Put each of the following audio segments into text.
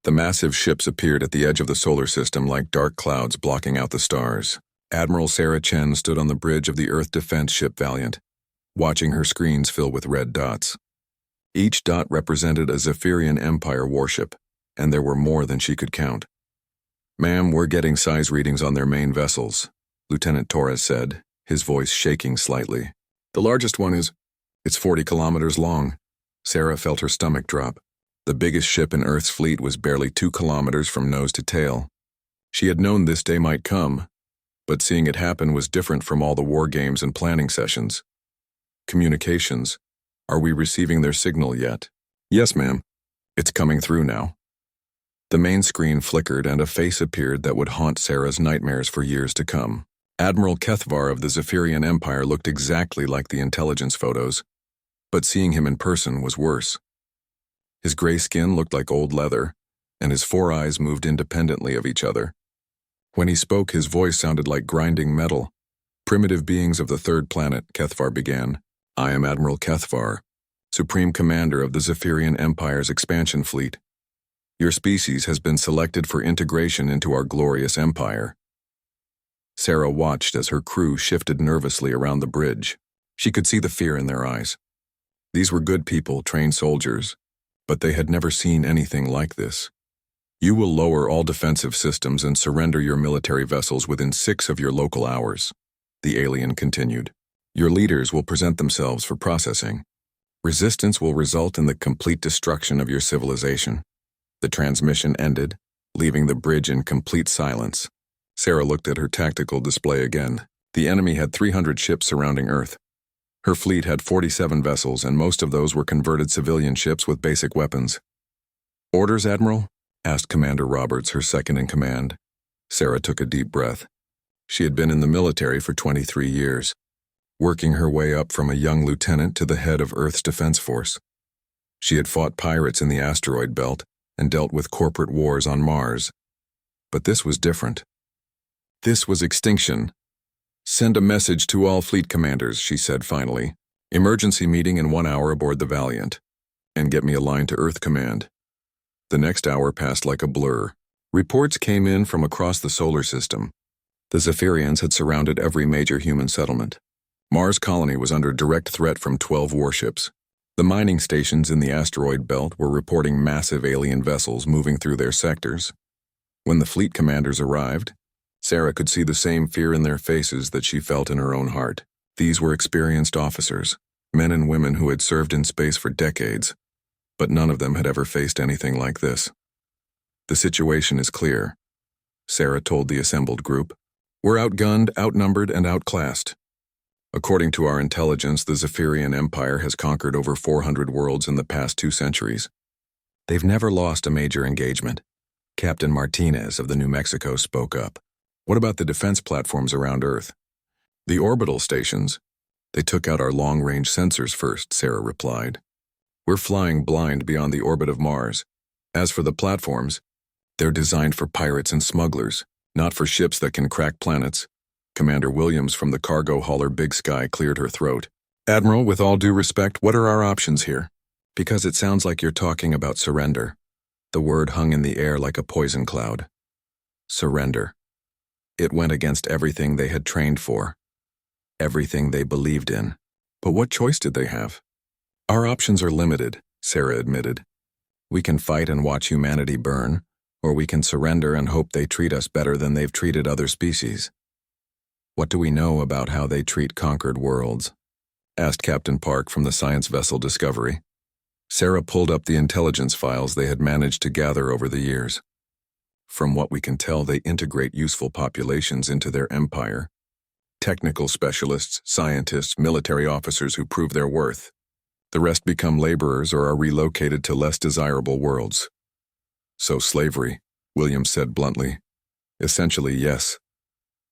The massive ships appeared at the edge of the solar system like dark clouds blocking out the stars. Admiral Sarah Chen stood on the bridge of the Earth defense ship Valiant, watching her screens fill with red dots. Each dot represented a Zephyrian Empire warship, and there were more than she could count. "Ma'am, we're getting size readings on their main vessels," Lieutenant Torres said, his voice shaking slightly. "The largest one it's 40 kilometers long." Sarah felt her stomach drop. The biggest ship in Earth's fleet was barely 2 kilometers from nose to tail. She had known this day might come, but seeing it happen was different from all the war games and planning sessions. "Communications. Are we receiving their signal yet?" "Yes, ma'am. It's coming through now." The main screen flickered and a face appeared that would haunt Sarah's nightmares for years to come. Admiral Kethvar of the Zephyrian Empire looked exactly like the intelligence photos, but seeing him in person was worse. His gray skin looked like old leather, and his 4 eyes moved independently of each other. When he spoke, his voice sounded like grinding metal. "Primitive beings of the third planet," Kethvar began. "I am Admiral Kethvar, Supreme Commander of the Zephyrian Empire's expansion fleet. Your species has been selected for integration into our glorious empire." Sarah watched as her crew shifted nervously around the bridge. She could see the fear in their eyes. These were good people, trained soldiers, but they had never seen anything like this. "You will lower all defensive systems and surrender your military vessels within 6 of your local hours," the alien continued. "Your leaders will present themselves for processing. Resistance will result in the complete destruction of your civilization." The transmission ended, leaving the bridge in complete silence. Sarah looked at her tactical display again. The enemy had 300 ships surrounding Earth. Her fleet had 47 vessels, and most of those were converted civilian ships with basic weapons. "Orders, Admiral?" asked Commander Roberts, her second-in-command. Sarah took a deep breath. She had been in the military for 23 years, working her way up from a young lieutenant to the head of Earth's defense force. She had fought pirates in the asteroid belt and dealt with corporate wars on Mars. But this was different. This was extinction. "Send a message to all fleet commanders," she said finally. "Emergency meeting in 1 hour aboard the Valiant. And get me a line to Earth Command." The next hour passed like a blur. Reports came in from across the solar system. The Zephyrians had surrounded every major human settlement. Mars colony was under direct threat from 12 warships. The mining stations in the asteroid belt were reporting massive alien vessels moving through their sectors. When the fleet commanders arrived, Sarah could see the same fear in their faces that she felt in her own heart. These were experienced officers, men and women who had served in space for decades, but none of them had ever faced anything like this. "The situation is clear," Sarah told the assembled group. "We're outgunned, outnumbered, and outclassed. According to our intelligence, the Zephyrian Empire has conquered over 400 worlds in the past 2 centuries. They've never lost a major engagement." Captain Martinez of the New Mexico spoke up. "What about the defense platforms around Earth?" "The orbital stations. They took out our long-range sensors first," Sarah replied. "We're flying blind beyond the orbit of Mars. As for the platforms, they're designed for pirates and smugglers, not for ships that can crack planets." Commander Williams from the cargo hauler Big Sky cleared her throat. "Admiral, with all due respect, what are our options here? Because it sounds like you're talking about surrender." The word hung in the air like a poison cloud. Surrender. It went against everything they had trained for, everything they believed in. But what choice did they have? "Our options are limited," Sarah admitted. "We can fight and watch humanity burn, or we can surrender and hope they treat us better than they've treated other species." "What do we know about how they treat conquered worlds?" asked Captain Park from the science vessel Discovery. Sarah pulled up the intelligence files they had managed to gather over the years. "From what we can tell, they integrate useful populations into their empire. Technical specialists, scientists, military officers who prove their worth. The rest become laborers or are relocated to less desirable worlds." "So slavery," Williams said bluntly. "Essentially, yes."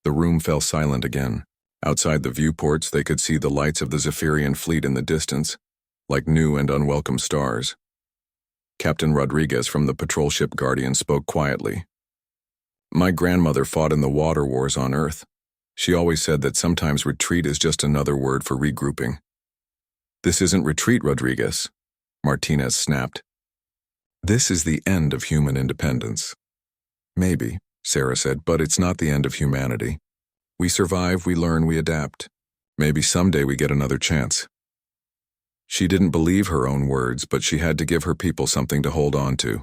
The room fell silent again. Outside the viewports, they could see the lights of the Zephyrian fleet in the distance, like new and unwelcome stars. Captain Rodriguez from the patrol ship Guardian spoke quietly. "My grandmother fought in the water wars on Earth. She always said that sometimes retreat is just another word for regrouping." "This isn't retreat, Rodriguez," Martinez snapped. This is the end of human independence. Maybe, Sarah said, but it's not the end of humanity. We survive, we learn, we adapt. Maybe someday we get another chance. She didn't believe her own words, but she had to give her people something to hold on to.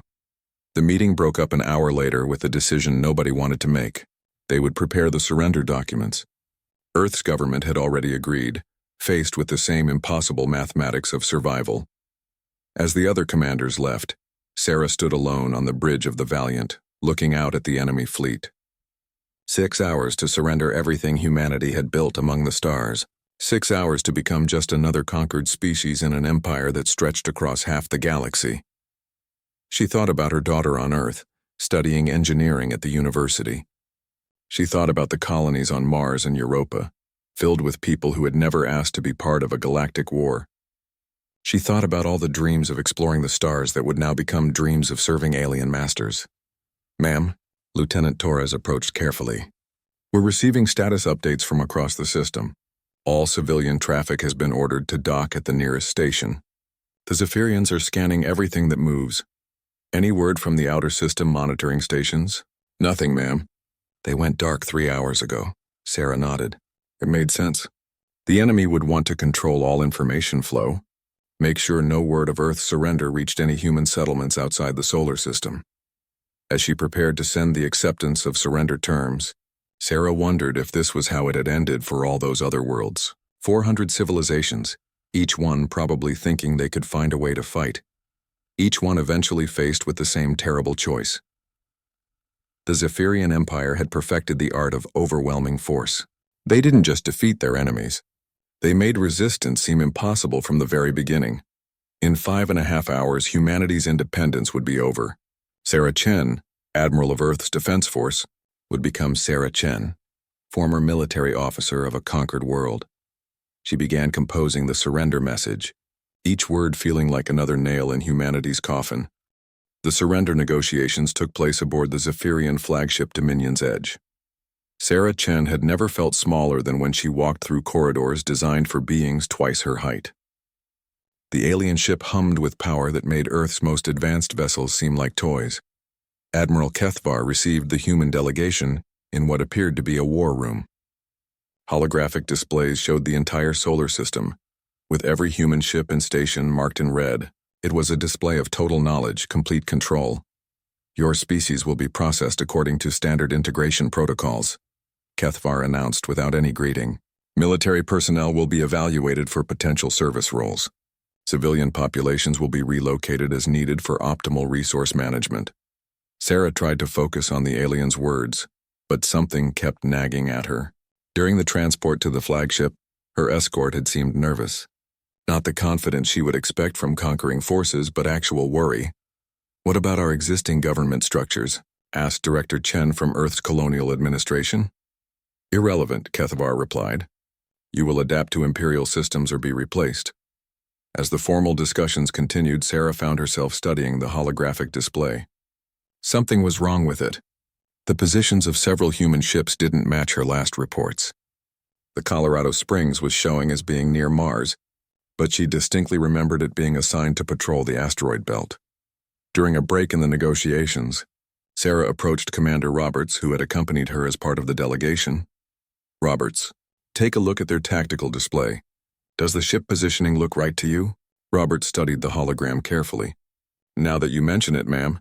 The meeting broke up an hour later with a decision nobody wanted to make. They would prepare the surrender documents. Earth's government had already agreed, faced with the same impossible mathematics of survival. As the other commanders left, Sarah stood alone on the bridge of the Valiant, looking out at the enemy fleet. 6 hours to surrender everything humanity had built among the stars. 6 hours to become just another conquered species in an empire that stretched across half the galaxy. She thought about her daughter on Earth, studying engineering at the university. She thought about the colonies on Mars and Europa, filled with people who had never asked to be part of a galactic war. She thought about all the dreams of exploring the stars that would now become dreams of serving alien masters. "Ma'am," Lieutenant Torres approached carefully. "We're receiving status updates from across the system. All civilian traffic has been ordered to dock at the nearest station. The Zephyrians are scanning everything that moves. Any word from the outer system monitoring stations?" "Nothing, ma'am. They went dark 3 hours ago." Sarah nodded. It made sense. The enemy would want to control all information flow, make sure no word of Earth's surrender reached any human settlements outside the solar system. As she prepared to send the acceptance of surrender terms, Sarah wondered if this was how it had ended for all those other worlds. 400 civilizations, each one probably thinking they could find a way to fight. Each one eventually faced with the same terrible choice. The Zephyrian Empire had perfected the art of overwhelming force. They didn't just defeat their enemies. They made resistance seem impossible from the very beginning. In 5.5 hours, humanity's independence would be over. Sarah Chen, Admiral of Earth's Defense Force, would become Sarah Chen, former military officer of a conquered world. She began composing the surrender message, each word feeling like another nail in humanity's coffin. The surrender negotiations took place aboard the Zephyrian flagship Dominion's Edge. Sarah Chen had never felt smaller than when she walked through corridors designed for beings twice her height. The alien ship hummed with power that made Earth's most advanced vessels seem like toys. Admiral Kethvar received the human delegation in what appeared to be a war room. Holographic displays showed the entire solar system, with every human ship and station marked in red. It was a display of total knowledge, complete control. "Your species will be processed according to standard integration protocols," Kethvar announced without any greeting. "Military personnel will be evaluated for potential service roles. Civilian populations will be relocated as needed for optimal resource management." Sarah tried to focus on the alien's words, but something kept nagging at her. During the transport to the flagship, her escort had seemed nervous. Not the confidence she would expect from conquering forces, but actual worry. "What about our existing government structures?" asked Director Chen from Earth's Colonial Administration. "Irrelevant," Kethvar replied. "You will adapt to Imperial systems or be replaced." As the formal discussions continued, Sarah found herself studying the holographic display. Something was wrong with it. The positions of several human ships didn't match her last reports. The Colorado Springs was showing as being near Mars, but she distinctly remembered it being assigned to patrol the asteroid belt. During a break in the negotiations, Sarah approached Commander Roberts, who had accompanied her as part of the delegation. "Roberts, take a look at their tactical display. Does the ship positioning look right to you?" Roberts studied the hologram carefully. "Now that you mention it, ma'am,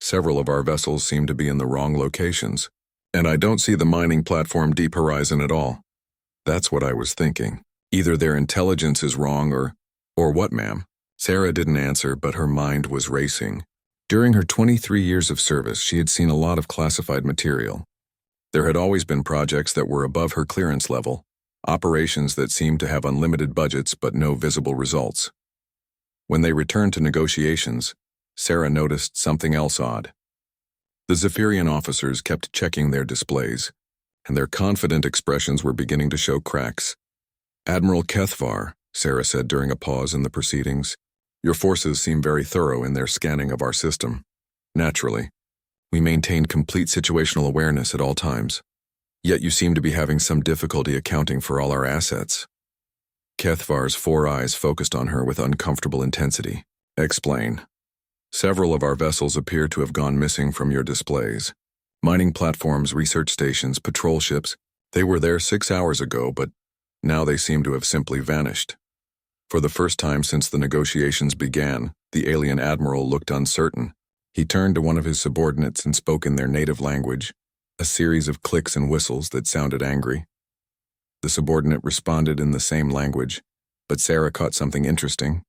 several of our vessels seem to be in the wrong locations, and I don't see the mining platform deep horizon at all." "That's what I was thinking. Either their intelligence is wrong or what, ma'am?" Sarah didn't answer, but her mind was racing. During her 23 years of service, she had seen a lot of classified material. There had always been projects that were above her clearance level, operations that seemed to have unlimited budgets but no visible results. When they returned to negotiations, Sarah noticed something else odd. The Zephyrian officers kept checking their displays, and their confident expressions were beginning to show cracks. "Admiral Kethvar," Sarah said during a pause in the proceedings, "your forces seem very thorough in their scanning of our system. Naturally, we maintain complete situational awareness at all times. Yet you seem to be having some difficulty accounting for all our assets." Kethvar's 4 eyes focused on her with uncomfortable intensity. "Explain." Several of our vessels appear to have gone missing from your displays. Mining platforms, research stations, patrol ships, they were there 6 hours ago, but now they seem to have simply vanished. For the first time since the negotiations began, the alien admiral looked uncertain. He turned to one of his subordinates and spoke in their native language, a series of clicks and whistles that sounded angry. The subordinate responded in the same language, but Sarah caught something interesting.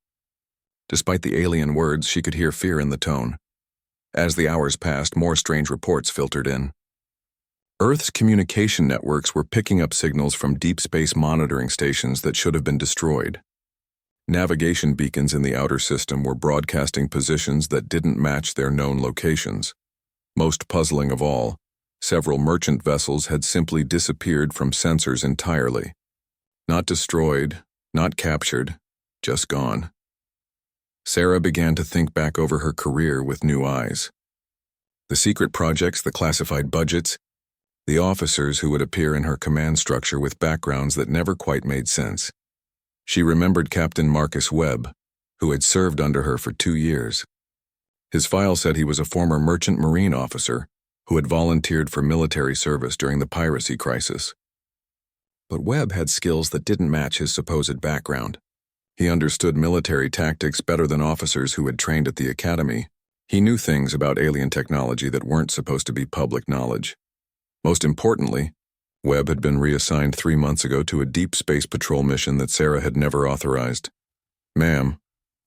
Despite the alien words, she could hear fear in the tone. As the hours passed, more strange reports filtered in. Earth's communication networks were picking up signals from deep space monitoring stations that should have been destroyed. Navigation beacons in the outer system were broadcasting positions that didn't match their known locations. Most puzzling of all, several merchant vessels had simply disappeared from sensors entirely. Not destroyed, not captured, just gone. Sarah began to think back over her career with new eyes. The secret projects, the classified budgets, the officers who would appear in her command structure with backgrounds that never quite made sense. She remembered Captain Marcus Webb, who had served under her for 2 years. His file said he was a former merchant marine officer who had volunteered for military service during the piracy crisis. But Webb had skills that didn't match his supposed background. He understood military tactics better than officers who had trained at the academy. He knew things about alien technology that weren't supposed to be public knowledge. Most importantly, Webb had been reassigned 3 months ago to a deep space patrol mission that Sarah had never authorized. "Ma'am,"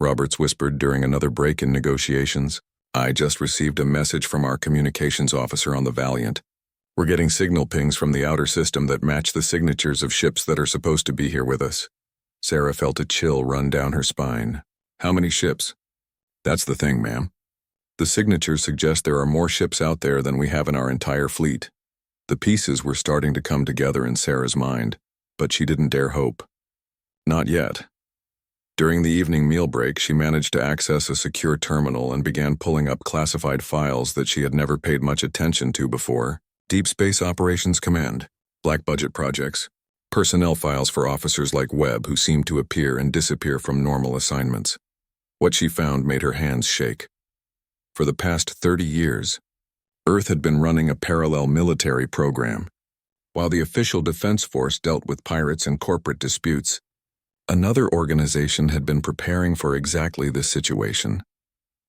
Roberts whispered during another break in negotiations, "I just received a message from our communications officer on the Valiant. We're getting signal pings from the outer system that match the signatures of ships that are supposed to be here with us." Sarah felt a chill run down her spine. "How many ships?" "That's the thing, ma'am. The signatures suggest there are more ships out there than we have in our entire fleet." The pieces were starting to come together in Sarah's mind, but she didn't dare hope. Not yet. During the evening meal break, she managed to access a secure terminal and began pulling up classified files that she had never paid much attention to before. Deep Space Operations Command, black budget projects, personnel files for officers like Webb who seemed to appear and disappear from normal assignments. What she found made her hands shake. For the past 30 years, Earth had been running a parallel military program. While the official defense force dealt with pirates and corporate disputes, another organization had been preparing for exactly this situation.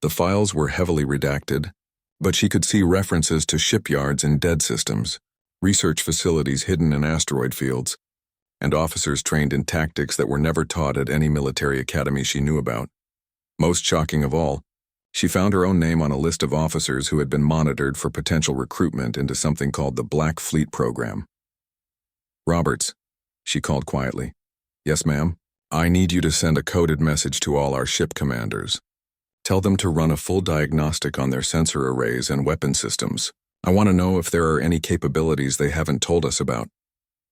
The files were heavily redacted, but she could see references to shipyards and dead systems, research facilities hidden in asteroid fields, and officers trained in tactics that were never taught at any military academy she knew about. Most shocking of all, she found her own name on a list of officers who had been monitored for potential recruitment into something called the Black Fleet Program. "Roberts," she called quietly. "Yes, ma'am. I need you to send a coded message to all our ship commanders. Tell them to run a full diagnostic on their sensor arrays and weapon systems. I want to know if there are any capabilities they haven't told us about."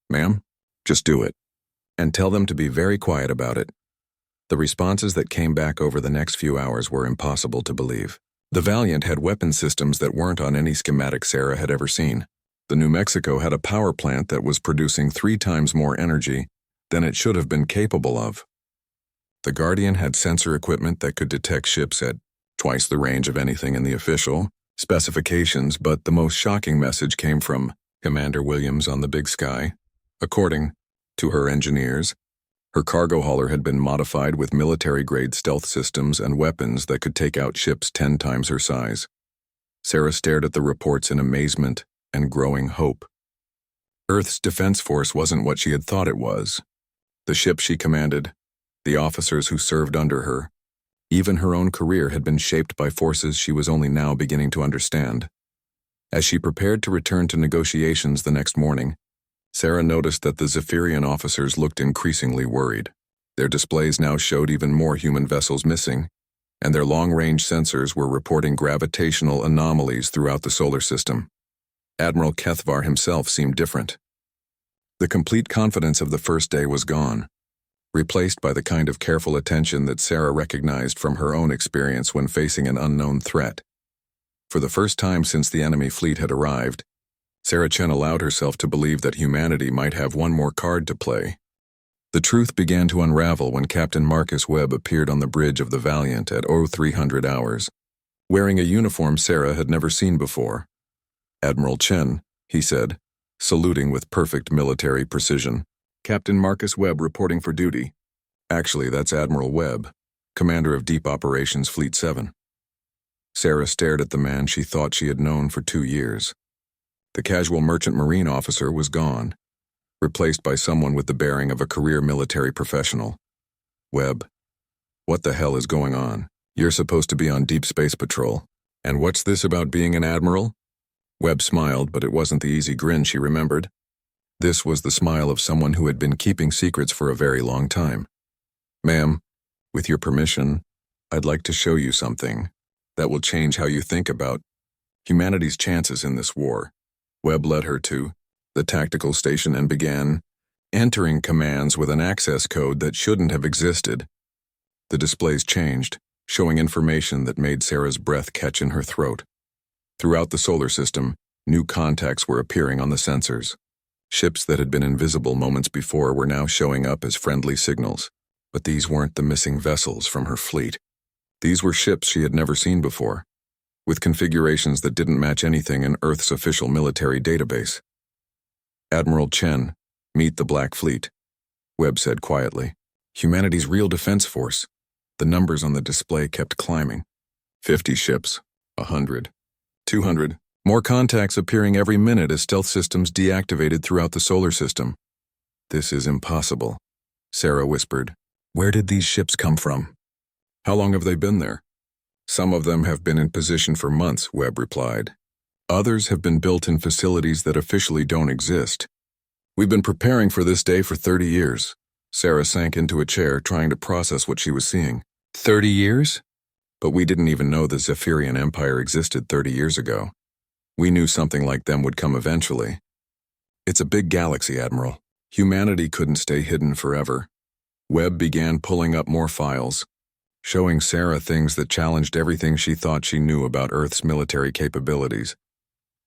"Ma'am, just do it. And tell them to be very quiet about it." The responses that came back over the next few hours were impossible to believe. The Valiant had weapon systems that weren't on any schematic Sarah had ever seen. The New Mexico had a power plant that was producing 3 times more energy than it should have been capable of. The Guardian had sensor equipment that could detect ships at twice the range of anything in the official specifications, but the most shocking message came from Commander Williams on the Big Sky. According to her engineers, her cargo hauler had been modified with military-grade stealth systems and weapons that could take out ships 10 times her size. Sarah stared at the reports in amazement and growing hope. Earth's defense force wasn't what she had thought it was. The ship she commanded, the officers who served under her, even her own career had been shaped by forces she was only now beginning to understand. As she prepared to return to negotiations the next morning, Sarah noticed that the Zephyrian officers looked increasingly worried. Their displays now showed even more human vessels missing, and their long-range sensors were reporting gravitational anomalies throughout the solar system. Admiral Kethvar himself seemed different. The complete confidence of the first day was gone, replaced by the kind of careful attention that Sarah recognized from her own experience when facing an unknown threat. For the first time since the enemy fleet had arrived, Sarah Chen allowed herself to believe that humanity might have one more card to play. The truth began to unravel when Captain Marcus Webb appeared on the bridge of the Valiant at 0300 hours. wearing a uniform Sarah had never seen before. "Admiral Chen," he said, saluting with perfect military precision. "Captain Marcus Webb reporting for duty." "Actually, that's Admiral Webb, commander of Deep Operations Fleet 7. Sarah stared at the man she thought she had known for 2 years. The casual merchant marine officer was gone, replaced by someone with the bearing of a career military professional. "Webb, what the hell is going on? You're supposed to be on Deep Space Patrol. And what's this about being an admiral?" Webb smiled, but it wasn't the easy grin she remembered. This was the smile of someone who had been keeping secrets for a very long time. "Ma'am, with your permission, I'd like to show you something that will change how you think about humanity's chances in this war." Webb led her to the tactical station and began entering commands with an access code that shouldn't have existed. The displays changed, showing information that made Sarah's breath catch in her throat. Throughout the solar system, new contacts were appearing on the sensors. Ships that had been invisible moments before were now showing up as friendly signals. But these weren't the missing vessels from her fleet. These were ships she had never seen before, with configurations that didn't match anything in Earth's official military database. "Admiral Chen, meet the Black Fleet," Webb said quietly. "Humanity's real defense force." The numbers on the display kept climbing. 50 ships, 100, 200. More contacts appearing every minute as stealth systems deactivated throughout the solar system. "This is impossible," Sarah whispered. "Where did these ships come from? How long have they been there?" "Some of them have been in position for months," Webb replied. "Others have been built in facilities that officially don't exist. We've been preparing for this day for 30 years. Sarah sank into a chair, trying to process what she was seeing. 30 years? But we didn't even know the Zephyrian Empire existed 30 years ago. We knew something like them would come eventually. It's a big galaxy, Admiral. Humanity couldn't stay hidden forever." Webb began pulling up more files, showing Sarah things that challenged everything she thought she knew about Earth's military capabilities.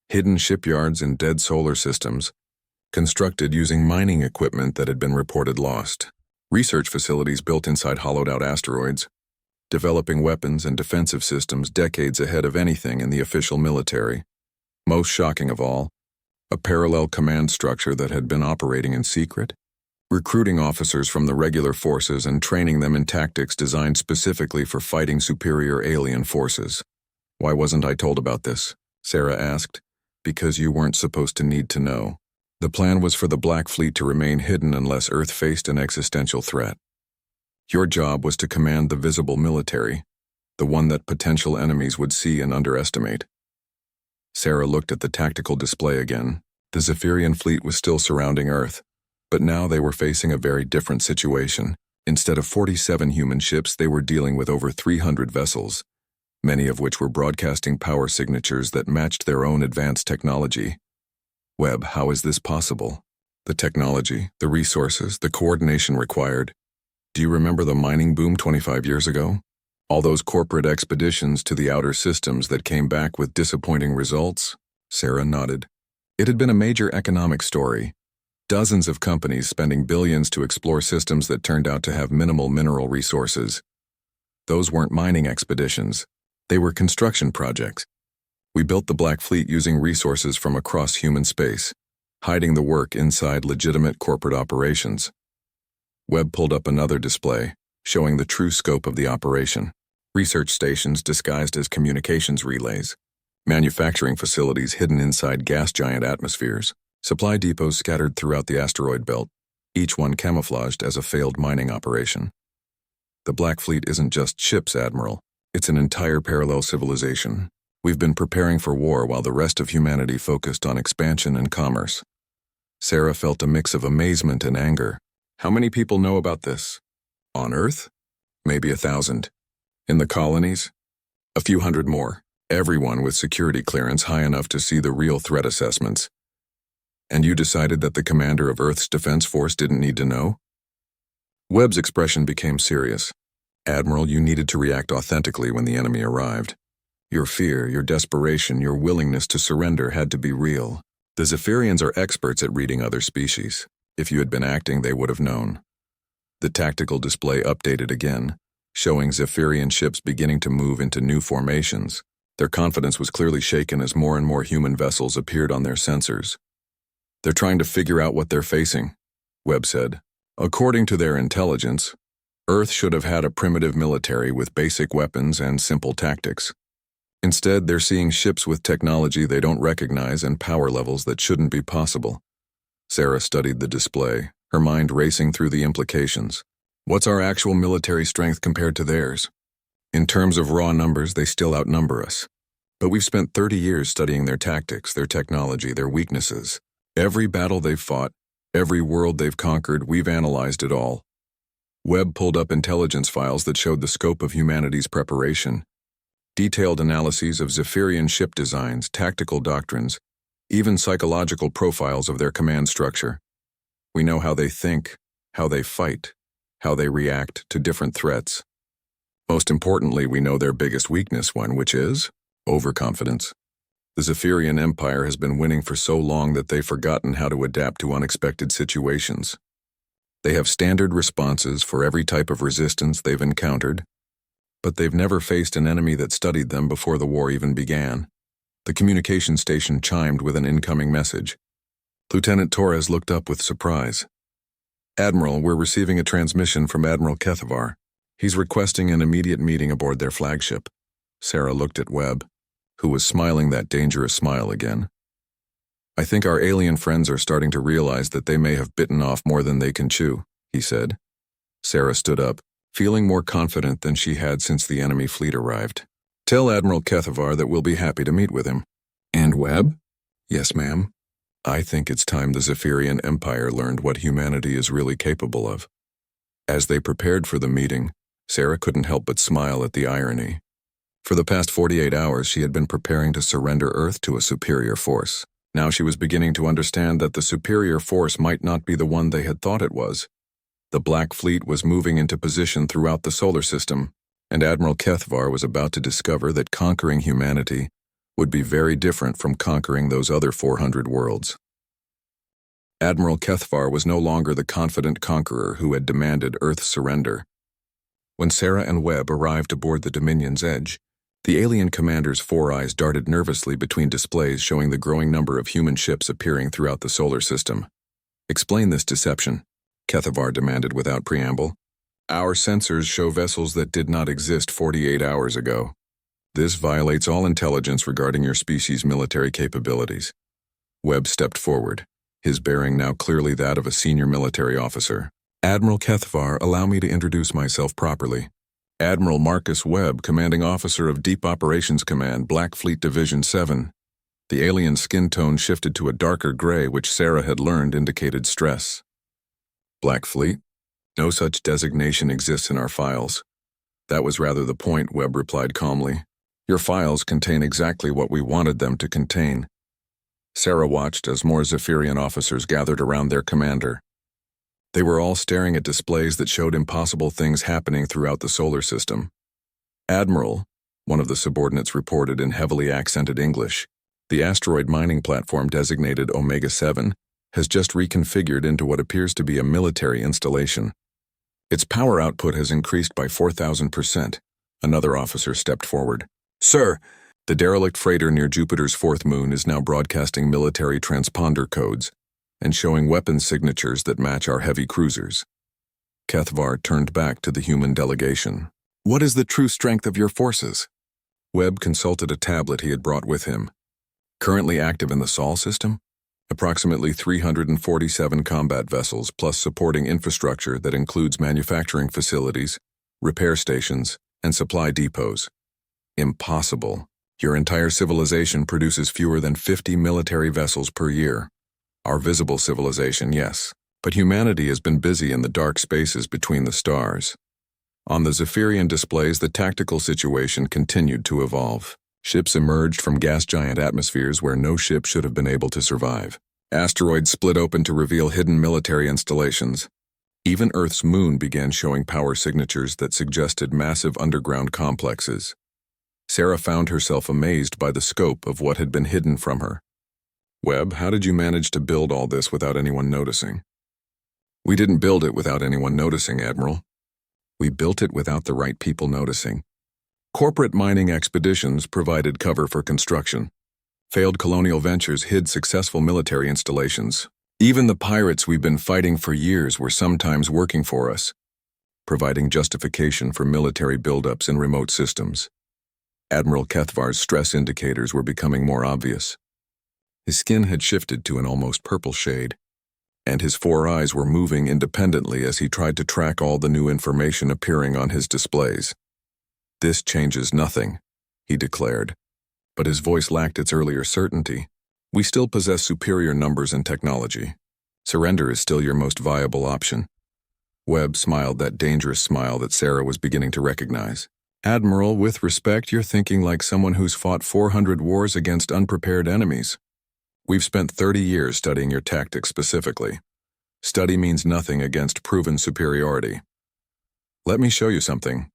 Hidden shipyards in dead solar systems, constructed using mining equipment that had been reported lost. Research facilities built inside hollowed-out asteroids, developing weapons and defensive systems decades ahead of anything in the official military. Most shocking of all, a parallel command structure that had been operating in secret, recruiting officers from the regular forces and training them in tactics designed specifically for fighting superior alien forces. "Why wasn't I told about this?" Sarah asked. "Because you weren't supposed to need to know. The plan was for the Black Fleet to remain hidden unless Earth faced an existential threat. Your job was to command the visible military, the one that potential enemies would see and underestimate." Sarah looked at the tactical display again. The Zephyrian fleet was still surrounding Earth, but now they were facing a very different situation. Instead of 47 human ships, they were dealing with over 300 vessels, many of which were broadcasting power signatures that matched their own advanced technology. "Webb, how is this possible? The technology, the resources, the coordination required. Do you remember the mining boom 25 years ago? All those corporate expeditions to the outer systems that came back with disappointing results?" Sarah nodded. It had been a major economic story. Dozens of companies spending billions to explore systems that turned out to have minimal mineral resources. Those weren't mining expeditions. They were construction projects. "We built the Black Fleet using resources from across human space, hiding the work inside legitimate corporate operations." Webb pulled up another display, showing the true scope of the operation. Research stations disguised as communications relays, manufacturing facilities hidden inside gas giant atmospheres, supply depots scattered throughout the asteroid belt, each one camouflaged as a failed mining operation. "The Black Fleet isn't just ships, Admiral. It's an entire parallel civilization. We've been preparing for war while the rest of humanity focused on expansion and commerce." Sarah felt a mix of amazement and anger. "How many people know about this? On Earth? Maybe 1,000. In the colonies? A few hundred more. Everyone with security clearance high enough to see the real threat assessments. And you decided that the commander of Earth's defense force didn't need to know?" Webb's expression became serious. "Admiral, you needed to react authentically when the enemy arrived. Your fear, your desperation, your willingness to surrender had to be real. The Zephyrians are experts at reading other species. If you had been acting, they would have known." The tactical display updated again, showing Zephyrian ships beginning to move into new formations, Their confidence was clearly shaken as more and more human vessels appeared on their sensors. "They're trying to figure out what they're facing," Webb said. "According to their intelligence, Earth should have had a primitive military with basic weapons and simple tactics. Instead, they're seeing ships with technology they don't recognize and power levels that shouldn't be possible." Sarah studied the display, her mind racing through the implications. "What's our actual military strength compared to theirs? In terms of raw numbers, they still outnumber us. But we've spent 30 years studying their tactics, their technology, their weaknesses. Every battle they've fought, every world they've conquered, we've analyzed it all." Webb pulled up intelligence files that showed the scope of humanity's preparation. Detailed analyses of Zephyrian ship designs, tactical doctrines, even psychological profiles of their command structure. "We know how they think, how they fight, how they react to different threats. Most importantly, we know their biggest weakness, which is overconfidence. The Zephyrian Empire has been winning for so long that they've forgotten how to adapt to unexpected situations. They have standard responses for every type of resistance they've encountered, but they've never faced an enemy that studied them before the war even began." The communication station chimed with an incoming message. Lieutenant Torres looked up with surprise. "Admiral, we're receiving a transmission from Admiral Kethavar. He's requesting an immediate meeting aboard their flagship." Sarah looked at Webb, who was smiling that dangerous smile again. "I think our alien friends are starting to realize that they may have bitten off more than they can chew," he said. Sarah stood up, feeling more confident than she had since the enemy fleet arrived. "Tell Admiral Kethavar that we'll be happy to meet with him." "And Webb?" "Yes, ma'am. I think it's time the Zephyrian Empire learned what humanity is really capable of." As they prepared for the meeting, Sarah couldn't help but smile at the irony. For the past 48 hours, she had been preparing to surrender Earth to a superior force. Now she was beginning to understand that the superior force might not be the one they had thought it was. The Black Fleet was moving into position throughout the solar system, and Admiral Kethavar was about to discover that conquering humanity would be very different from conquering those other 400 worlds. Admiral Kethavar was no longer the confident conqueror who had demanded Earth's surrender. When Sarah and Webb arrived aboard the Dominion's edge, the alien commander's four eyes darted nervously between displays showing the growing number of human ships appearing throughout the solar system. "Explain this deception," Kethavar demanded without preamble. "Our sensors show vessels that did not exist 48 hours ago. This violates all intelligence regarding your species' military capabilities." Webb stepped forward, his bearing now clearly that of a senior military officer. "Admiral Kethavar, allow me to introduce myself properly. Admiral Marcus Webb, Commanding Officer of Deep Operations Command, Black Fleet Division 7. The alien's skin tone shifted to a darker gray, which Sarah had learned indicated stress. "Black Fleet? No such designation exists in our files." "That was rather the point," Webb replied calmly. "Your files contain exactly what we wanted them to contain." Sarah watched as more Zephyrian officers gathered around their commander. They were all staring at displays that showed impossible things happening throughout the solar system. "Admiral," one of the subordinates reported in heavily accented English, "the asteroid mining platform designated Omega-7 has just reconfigured into what appears to be a military installation. Its power output has increased by 4,000%. Another officer stepped forward. "Sir, the derelict freighter near Jupiter's fourth moon is now broadcasting military transponder codes and showing weapons signatures that match our heavy cruisers." Kethavar turned back to the human delegation. "What is the true strength of your forces?" Webb consulted a tablet he had brought with him. "Currently active in the Sol system? Approximately 347 combat vessels plus supporting infrastructure that includes manufacturing facilities, repair stations, and supply depots." "Impossible. Your entire civilization produces fewer than 50 military vessels per year. Our visible civilization, yes, but humanity has been busy in the dark spaces between the stars." On the Zephyrian displays, the tactical situation continued to evolve. Ships emerged from gas giant atmospheres where no ship should have been able to survive. Asteroids split open to reveal hidden military installations. Even Earth's moon began showing power signatures that suggested massive underground complexes. Sarah found herself amazed by the scope of what had been hidden from her. "Webb, how did you manage to build all this without anyone noticing?" "We didn't build it without anyone noticing, Admiral. We built it without the right people noticing. Corporate mining expeditions provided cover for construction. Failed colonial ventures hid successful military installations. Even the pirates we've been fighting for years were sometimes working for us, providing justification for military buildups in remote systems. Admiral Kethvar's stress indicators were becoming more obvious. His skin had shifted to an almost purple shade, and his four eyes were moving independently as he tried to track all the new information appearing on his displays. "This changes nothing," he declared, but his voice lacked its earlier certainty. "We still possess superior numbers and technology. Surrender is still your most viable option." Webb smiled that dangerous smile that Sarah was beginning to recognize. "Admiral, with respect, you're thinking like someone who's fought 400 wars against unprepared enemies. We've spent 30 years studying your tactics specifically. Study means nothing against proven superiority." "Let me show you something,"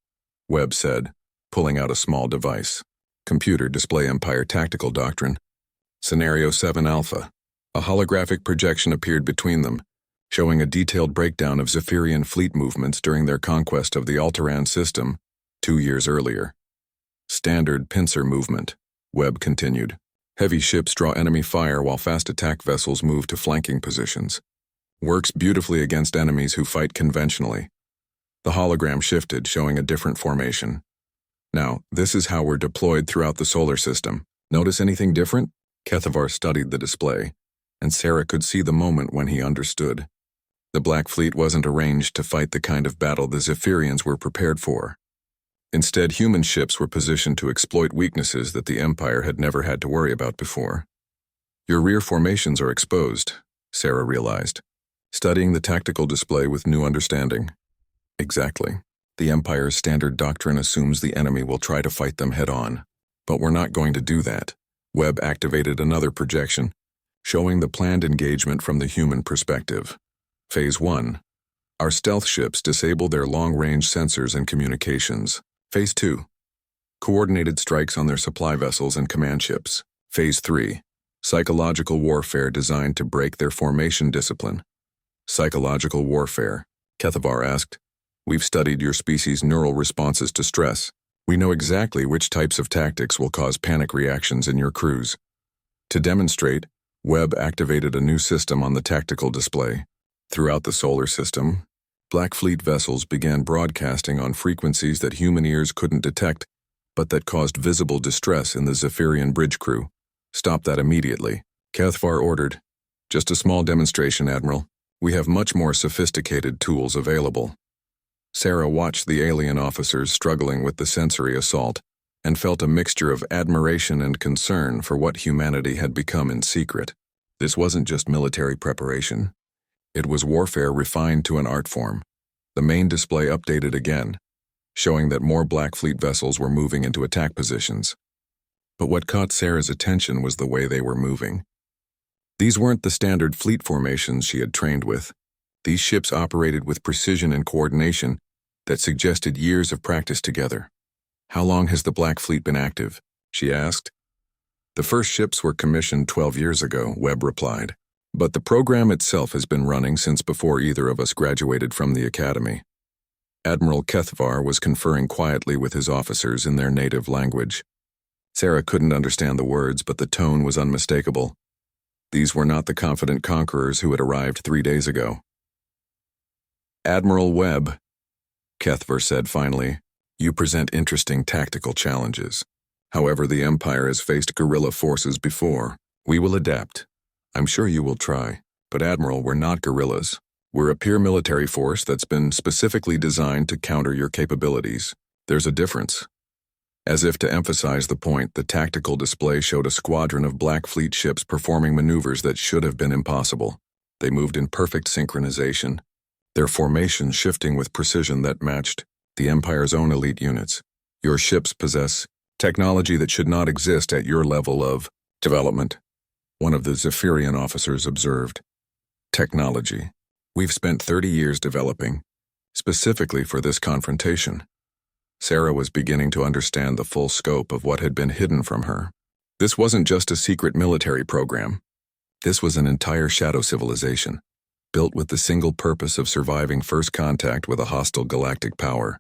Webb said, pulling out a small device. Computer Display Empire Tactical Doctrine. Scenario 7 Alpha. A holographic projection appeared between them, showing a detailed breakdown of Zephyrian fleet movements during their conquest of the Altaran system 2 years earlier. "Standard pincer movement," Webb continued. "Heavy ships draw enemy fire while fast attack vessels move to flanking positions. Works beautifully against enemies who fight conventionally." The hologram shifted, showing a different formation. "Now, this is how we're deployed throughout the solar system. Notice anything different?" Kethavar studied the display, and Sarah could see the moment when he understood. The Black Fleet wasn't arranged to fight the kind of battle the Zephyrians were prepared for. Instead, human ships were positioned to exploit weaknesses that the Empire had never had to worry about before. "Your rear formations are exposed," Sarah realized, studying the tactical display with new understanding. "Exactly. The Empire's standard doctrine assumes the enemy will try to fight them head-on. But we're not going to do that." Webb activated another projection, showing the planned engagement from the human perspective. Phase 1. Our stealth ships disable their long-range sensors and communications. Phase 2. Coordinated strikes on their supply vessels and command ships. Phase 3. Psychological warfare designed to break their formation discipline. "Psychological warfare?" Kethavar asked. "We've studied your species' neural responses to stress. We know exactly which types of tactics will cause panic reactions in your crews." To demonstrate, Webb activated a new system on the tactical display. Throughout the solar system, Black Fleet vessels began broadcasting on frequencies that human ears couldn't detect, but that caused visible distress in the Zephyrian bridge crew. "Stop that immediately," Cathvar ordered. "Just a small demonstration, Admiral. We have much more sophisticated tools available." Sarah watched the alien officers struggling with the sensory assault and felt a mixture of admiration and concern for what humanity had become in secret. This wasn't just military preparation. It was warfare refined to an art form. The main display updated again, showing that more Black Fleet vessels were moving into attack positions. But what caught Sarah's attention was the way they were moving. These weren't the standard fleet formations she had trained with. These ships operated with precision and coordination that suggested years of practice together. "How long has the Black Fleet been active?" she asked. "The first ships were commissioned 12 years ago," Webb replied. "But the program itself has been running since before either of us graduated from the academy." Admiral Kethvar was conferring quietly with his officers in their native language. Sarah couldn't understand the words, but the tone was unmistakable. These were not the confident conquerors who had arrived 3 days ago. "Admiral Webb," Kethvar said finally, "you present interesting tactical challenges. However, the Empire has faced guerrilla forces before. We will adapt. I'm sure you will try. But Admiral, we're not guerrillas. We're a peer military force that's been specifically designed to counter your capabilities. There's a difference." As if to emphasize the point, the tactical display showed a squadron of Black Fleet ships performing maneuvers that should have been impossible. They moved in perfect synchronization, their formation shifting with precision that matched the Empire's own elite units. "Your ships possess technology that should not exist at your level of development," one of the Zephyrian officers observed. "Technology. We've spent 30 years developing, specifically for this confrontation." Sarah was beginning to understand the full scope of what had been hidden from her. This wasn't just a secret military program. This was an entire shadow civilization, built with the single purpose of surviving first contact with a hostile galactic power.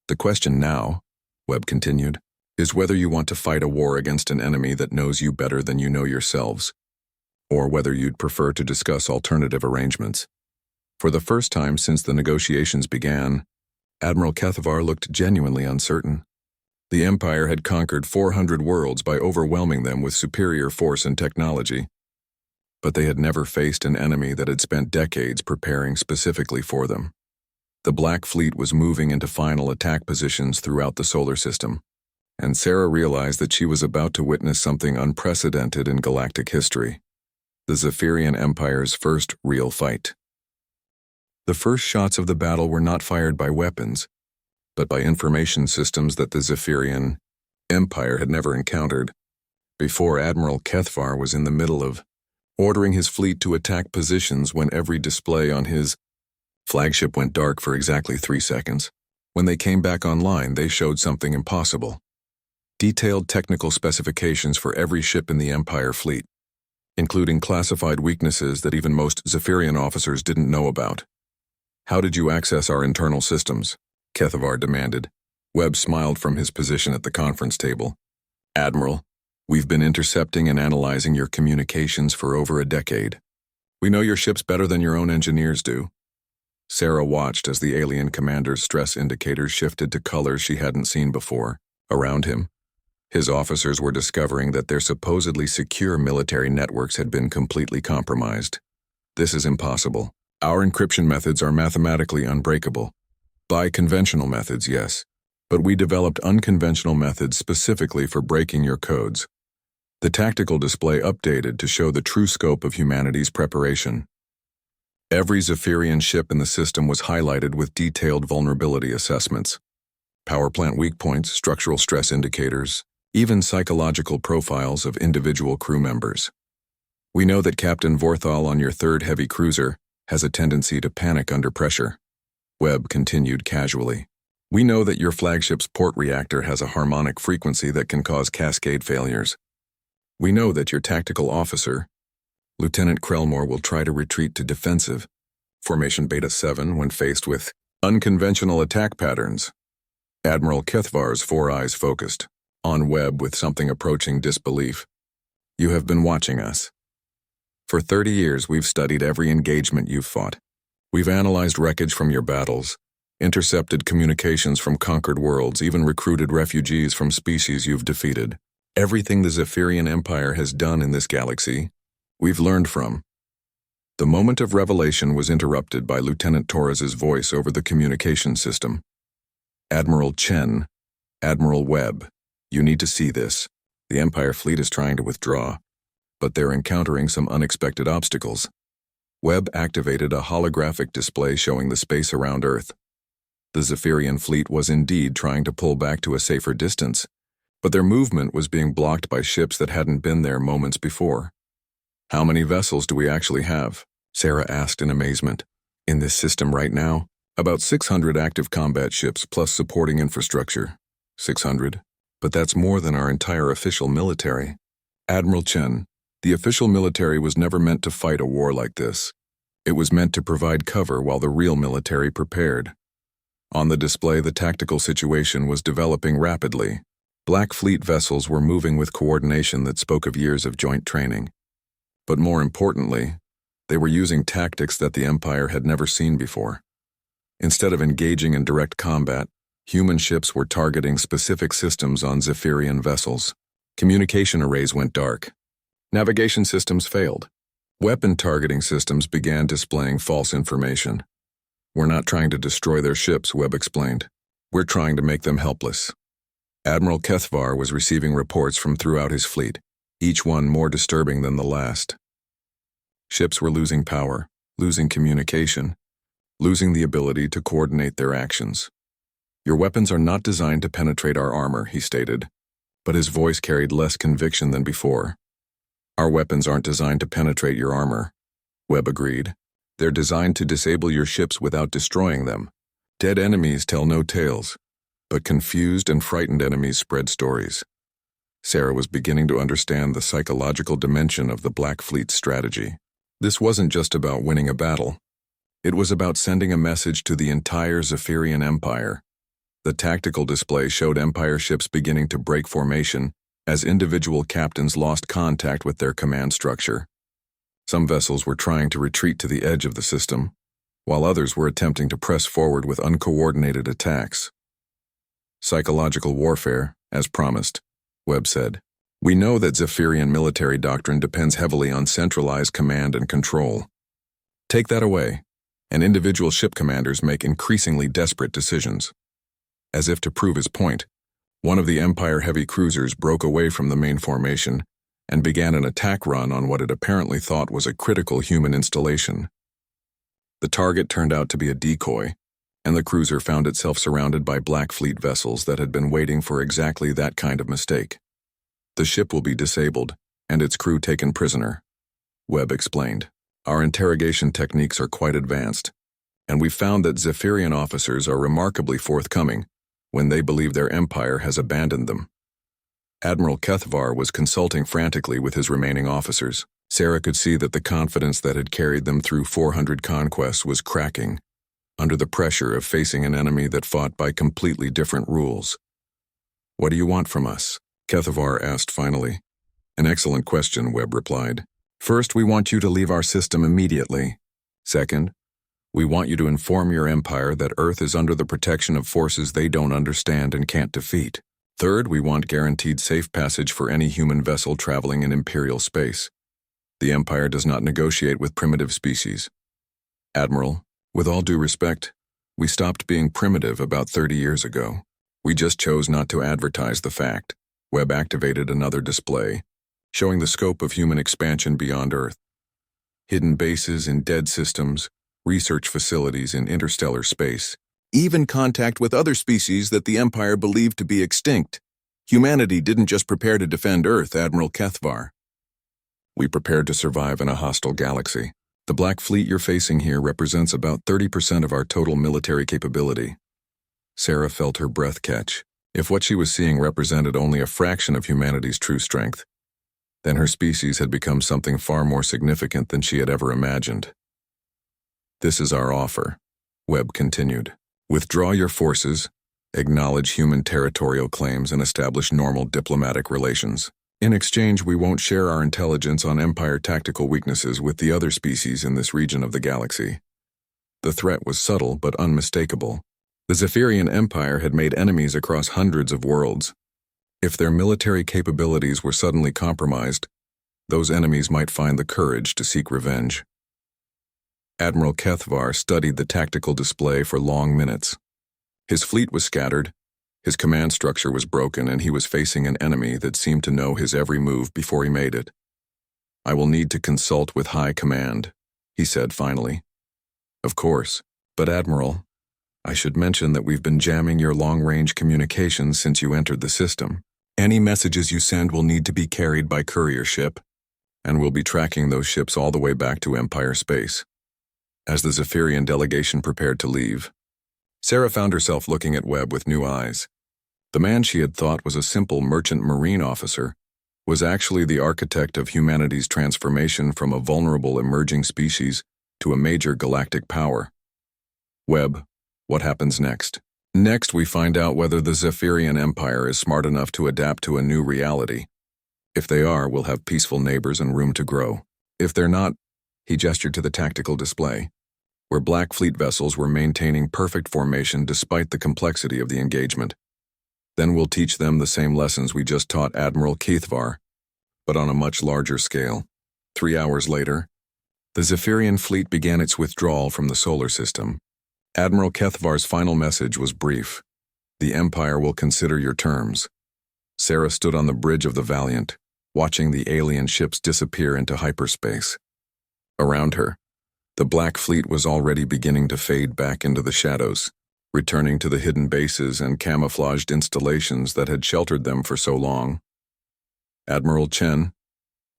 The question now Webb continued, is whether you want to fight a war against an enemy that knows you better than you know yourselves, or whether you'd prefer to discuss alternative arrangements. For the first time since the negotiations began, Admiral Kethavar looked genuinely uncertain. The Empire had conquered 400 worlds by overwhelming them with superior force and technology, but they had never faced an enemy that had spent decades preparing specifically for them. The Black Fleet was moving into final attack positions throughout the solar system, and Sarah realized that she was about to witness something unprecedented in galactic history: the Zephyrian Empire's first real fight. The first shots of the battle were not fired by weapons, but by information systems that the Zephyrian Empire had never encountered. Before Admiral Kethavar was in the middle of ordering his fleet to attack positions when every display on his flagship went dark for exactly 3 seconds. When they came back online, they showed something impossible: detailed technical specifications for every ship in the Empire fleet, including classified weaknesses that even most Zephyrian officers didn't know about. How did you access our internal systems? Kethavar demanded. Webb smiled from his position at the conference table. Admiral, we've been intercepting and analyzing your communications for over a decade. We know your ships better than your own engineers do. Sarah watched as the alien commander's stress indicators shifted to colors she hadn't seen before. Around him, his officers were discovering that their supposedly secure military networks had been completely compromised. This is impossible. Our encryption methods are mathematically unbreakable. By conventional methods, yes, but we developed unconventional methods specifically for breaking your codes. The tactical display updated to show the true scope of humanity's preparation. Every Zephyrian ship in the system was highlighted with detailed vulnerability assessments: power plant weak points, structural stress indicators, even psychological profiles of individual crew members. We know that Captain Vorthal on your third heavy cruiser has a tendency to panic under pressure. Webb continued casually. We know that your flagship's port reactor has a harmonic frequency that can cause cascade failures. We know that your tactical officer, Lieutenant Krellmore, will try to retreat to defensive formation Beta 7 when faced with unconventional attack patterns. Admiral Kethavar's 4 eyes focused on Webb with something approaching disbelief. You have been watching us. For 30 years, we've studied every engagement you've fought. We've analyzed wreckage from your battles, intercepted communications from conquered worlds, even recruited refugees from species you've defeated. Everything the Zephyrian Empire has done in this galaxy, we've learned from. The moment of revelation was interrupted by Lieutenant Torres's voice over the communication system. Admiral Chen, Admiral Webb, you need to see this. The Empire fleet is trying to withdraw, but they're encountering some unexpected obstacles. Webb activated a holographic display showing the space around Earth. The Zephyrian fleet was indeed trying to pull back to a safer distance, but their movement was being blocked by ships that hadn't been there moments before. How many vessels do we actually have? Sarah asked in amazement. In this system right now, about 600 active combat ships plus supporting infrastructure. 600? But that's more than our entire official military. Admiral Chen, the official military was never meant to fight a war like this. It was meant to provide cover while the real military prepared. On the display, the tactical situation was developing rapidly. Black Fleet vessels were moving with coordination that spoke of years of joint training. But more importantly, they were using tactics that the Empire had never seen before. Instead of engaging in direct combat, human ships were targeting specific systems on Zephyrian vessels. Communication arrays went dark. Navigation systems failed. Weapon targeting systems began displaying false information. We're not trying to destroy their ships, Webb explained. We're trying to make them helpless. Admiral Kethavar was receiving reports from throughout his fleet, each one more disturbing than the last. Ships were losing power, losing communication, losing the ability to coordinate their actions. Your weapons are not designed to penetrate our armor, he stated, but his voice carried less conviction than before. Our weapons aren't designed to penetrate your armor, Webb agreed. They're designed to disable your ships without destroying them. Dead enemies tell no tales, but confused and frightened enemies spread stories. Sarah was beginning to understand the psychological dimension of the Black Fleet's strategy. This wasn't just about winning a battle. It was about sending a message to the entire Zephyrian Empire. The tactical display showed Empire ships beginning to break formation as individual captains lost contact with their command structure. Some vessels were trying to retreat to the edge of the system, while others were attempting to press forward with uncoordinated attacks. Psychological warfare, as promised, Webb said. We know that Zephyrian military doctrine depends heavily on centralized command and control. Take that away, and individual ship commanders make increasingly desperate decisions. As if to prove his point, one of the Empire heavy cruisers broke away from the main formation and began an attack run on what it apparently thought was a critical human installation. The target turned out to be a decoy, and the cruiser found itself surrounded by Black Fleet vessels that had been waiting for exactly that kind of mistake. The ship will be disabled, and its crew taken prisoner, Webb explained. Our interrogation techniques are quite advanced, and we've found that Zephyrian officers are remarkably forthcoming when they believe their empire has abandoned them. Admiral Kethvar was consulting frantically with his remaining officers. Sarah could see that the confidence that had carried them through 400 conquests was cracking under the pressure of facing an enemy that fought by completely different rules. What do you want from us? Kethvar asked finally. An excellent question, Webb replied. First, we want you to leave our system immediately. Second, we want you to inform your empire that Earth is under the protection of forces they don't understand and can't defeat. Third, we want guaranteed safe passage for any human vessel traveling in Imperial space. The Empire does not negotiate with primitive species. Admiral, with all due respect, we stopped being primitive about 30 years ago. We just chose not to advertise the fact. Webb activated another display, showing the scope of human expansion beyond Earth. Hidden bases in dead systems, research facilities in interstellar space, even contact with other species that the Empire believed to be extinct. Humanity didn't just prepare to defend Earth, Admiral Kethvar. We prepared to survive in a hostile galaxy. The Black Fleet you're facing here represents about 30% of our total military capability. Sarah felt her breath catch. If what she was seeing represented only a fraction of humanity's true strength, then her species had become something far more significant than she had ever imagined. This is our offer, Webb continued. Withdraw your forces, acknowledge human territorial claims, and establish normal diplomatic relations. In exchange, we won't share our intelligence on Empire tactical weaknesses with the other species in this region of the galaxy. The threat was subtle but unmistakable. The Zephyrian Empire had made enemies across hundreds of worlds. If their military capabilities were suddenly compromised, those enemies might find the courage to seek revenge. Admiral Kethvar studied the tactical display for long minutes. His fleet was scattered, his command structure was broken, and he was facing an enemy that seemed to know his every move before he made it. I will need to consult with High Command, he said finally. Of course, but Admiral, I should mention that we've been jamming your long-range communications since you entered the system. Any messages you send will need to be carried by courier ship, and we'll be tracking those ships all the way back to Empire space. As the Zephyrian delegation prepared to leave, Sarah found herself looking at Webb with new eyes. The man she had thought was a simple merchant marine officer was actually the architect of humanity's transformation from a vulnerable emerging species to a major galactic power. Webb, what happens next? Next, we find out whether the Zephyrian Empire is smart enough to adapt to a new reality. If they are, we'll have peaceful neighbors and room to grow. If they're not, he gestured to the tactical display, where Black Fleet vessels were maintaining perfect formation despite the complexity of the engagement. Then we'll teach them the same lessons we just taught Admiral Kethvar, but on a much larger scale. 3 hours later, the Zephyrian fleet began its withdrawal from the solar system. Admiral Kethvar's final message was brief. The Empire will consider your terms. Sarah stood on the bridge of the Valiant, watching the alien ships disappear into hyperspace. Around her, the Black Fleet was already beginning to fade back into the shadows, returning to the hidden bases and camouflaged installations that had sheltered them for so long. Admiral Chen,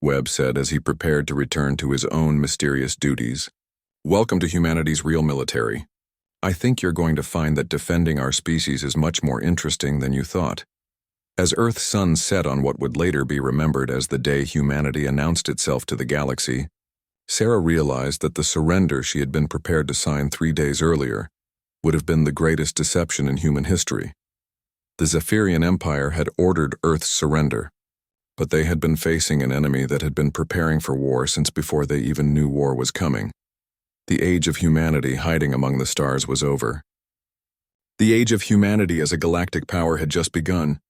Webb said as he prepared to return to his own mysterious duties, welcome to humanity's real military. I think you're going to find that defending our species is much more interesting than you thought. As Earth's sun set on what would later be remembered as the day humanity announced itself to the galaxy, Sarah realized that the surrender she had been prepared to sign 3 days earlier would have been the greatest deception in human history. The Zephyrian Empire had ordered Earth's surrender, but they had been facing an enemy that had been preparing for war since before they even knew war was coming. The age of humanity hiding among the stars was over. The age of humanity as a galactic power had just begun,